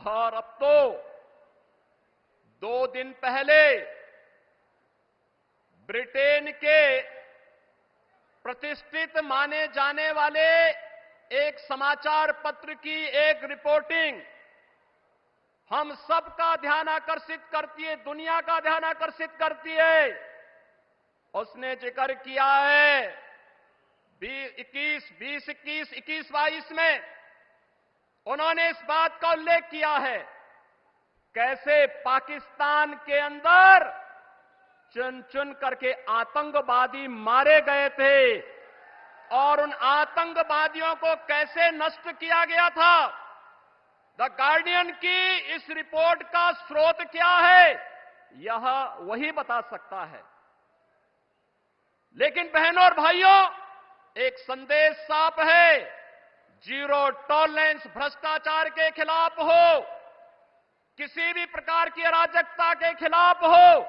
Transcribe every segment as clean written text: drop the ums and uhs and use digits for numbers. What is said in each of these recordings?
और अब तो 2 दिन पहले ब्रिटेन के प्रतिष्ठित माने जाने वाले एक समाचार पत्र की एक रिपोर्टिंग हम सबका ध्यान आकर्षित करती है, दुनिया का ध्यान आकर्षित करती है। उसने जिक्र किया है 2021 में उन्होंने इस बात का उल्लेख किया है कैसे पाकिस्तान के अंदर चुन चुन करके आतंकवादी मारे गए थे और उन आतंकवादियों को कैसे नष्ट किया गया था। द गार्डियन की इस रिपोर्ट का स्रोत क्या है, यह वही बता सकता है। लेकिन बहनों और भाइयों, एक संदेश साफ है, जीरो टॉलरेंस भ्रष्टाचार के खिलाफ हो, किसी भी प्रकार की अराजकता के खिलाफ हो।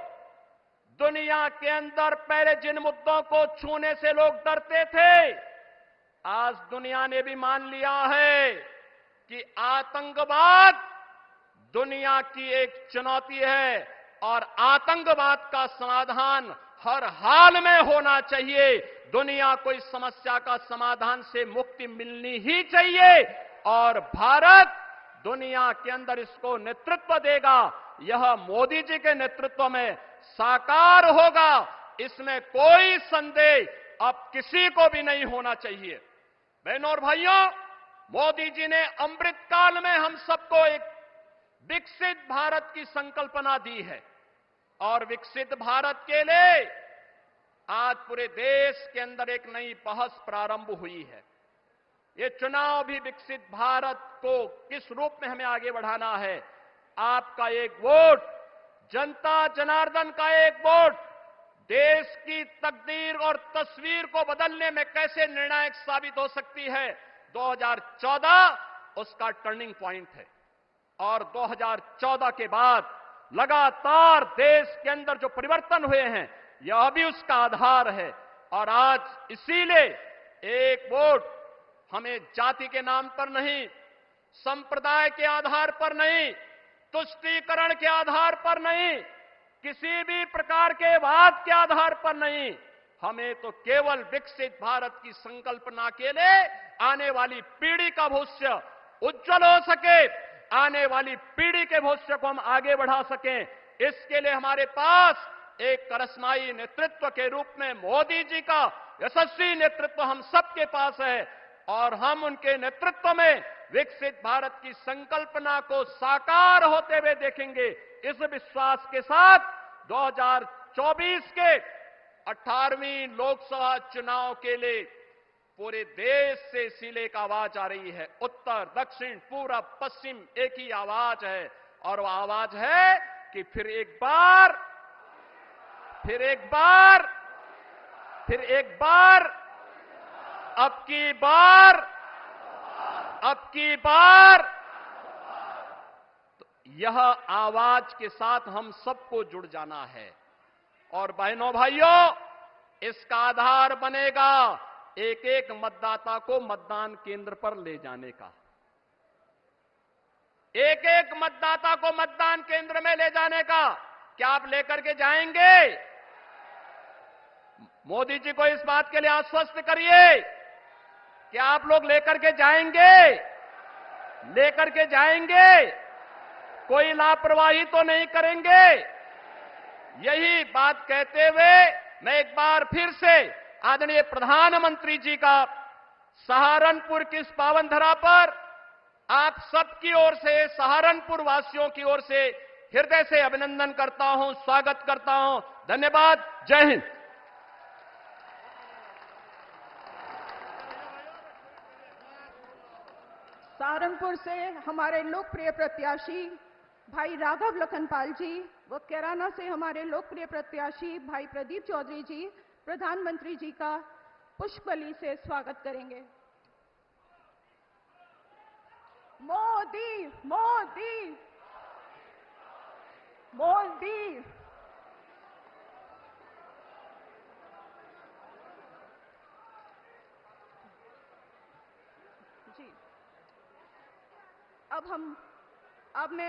दुनिया के अंदर पहले जिन मुद्दों को छूने से लोग डरते थे, आज दुनिया ने भी मान लिया है कि आतंकवाद दुनिया की एक चुनौती है और आतंकवाद का समाधान हर हाल में होना चाहिए। दुनिया को इस समस्या का समाधान से मुक्ति मिलनी ही चाहिए और भारत दुनिया के अंदर इसको नेतृत्व देगा। यह मोदी जी के नेतृत्व में साकार होगा, इसमें कोई संदेह अब किसी को भी नहीं होना चाहिए। बहनों और भाइयों, मोदी जी ने अमृत काल में हम सबको एक विकसित भारत की संकल्पना दी है और विकसित भारत के लिए आज पूरे देश के अंदर एक नई बहस प्रारंभ हुई है। ये चुनाव भी विकसित भारत को किस रूप में हमें आगे बढ़ाना है। आपका एक वोट, जनता जनार्दन का एक वोट देश की तकदीर और तस्वीर को बदलने में कैसे निर्णायक साबित हो सकती है। 2014 उसका टर्निंग पॉइंट है और 2014 के बाद लगातार देश के अंदर जो परिवर्तन हुए हैं, यह भी उसका आधार है। और आज इसीलिए एक वोट हमें जाति के नाम पर नहीं, संप्रदाय के आधार पर नहीं, तुष्टीकरण के आधार पर नहीं, किसी भी प्रकार के वाद के आधार पर नहीं, हमें तो केवल विकसित भारत की संकल्पना के लिए आने वाली पीढ़ी का भविष्य उज्जवल हो सके, आने वाली पीढ़ी के भविष्य को हम आगे बढ़ा सकें, इसके लिए हमारे पास एक करिश्माई नेतृत्व के रूप में मोदी जी का यशस्वी नेतृत्व हम सबके पास है और हम उनके नेतृत्व में विकसित भारत की संकल्पना को साकार होते हुए देखेंगे। इस विश्वास के साथ 2024 के 18वीं लोकसभा चुनाव के लिए पूरे देश से इसीलिए एक आवाज आ रही है। उत्तर, दक्षिण, पूरब, पश्चिम एक ही आवाज है और वह आवाज है कि फिर एक बार अब की बार तो यह आवाज के साथ हम सबको जुड़ जाना है। और बहनों भाइयों, इसका आधार बनेगा एक एक मतदाता को मतदान केंद्र पर ले जाने का। एक एक मतदाता को मतदान केंद्र में ले जाने का। क्या आप लेकर के जाएंगे? मोदी जी को इस बात के लिए आश्वस्त करिए कि आप लोग लेकर के जाएंगे, लेकर के जाएंगे, कोई लापरवाही तो नहीं करेंगे। यही बात कहते हुए मैं एक बार फिर से आदरणीय प्रधानमंत्री जी का सहारनपुर की इस पावन धरा पर आप सबकी ओर से, सहारनपुर वासियों की ओर से हृदय से अभिनंदन करता हूं, स्वागत करता हूं। धन्यवाद। जय हिंद। सहारनपुर से हमारे लोकप्रिय प्रत्याशी भाई राघव लखनपाल जी व कैराना से हमारे लोकप्रिय प्रत्याशी भाई प्रदीप चौधरी जी प्रधानमंत्री जी का पुष्पबली से स्वागत करेंगे। मोदी मोदी मोदी। जी, अब हम अब मैं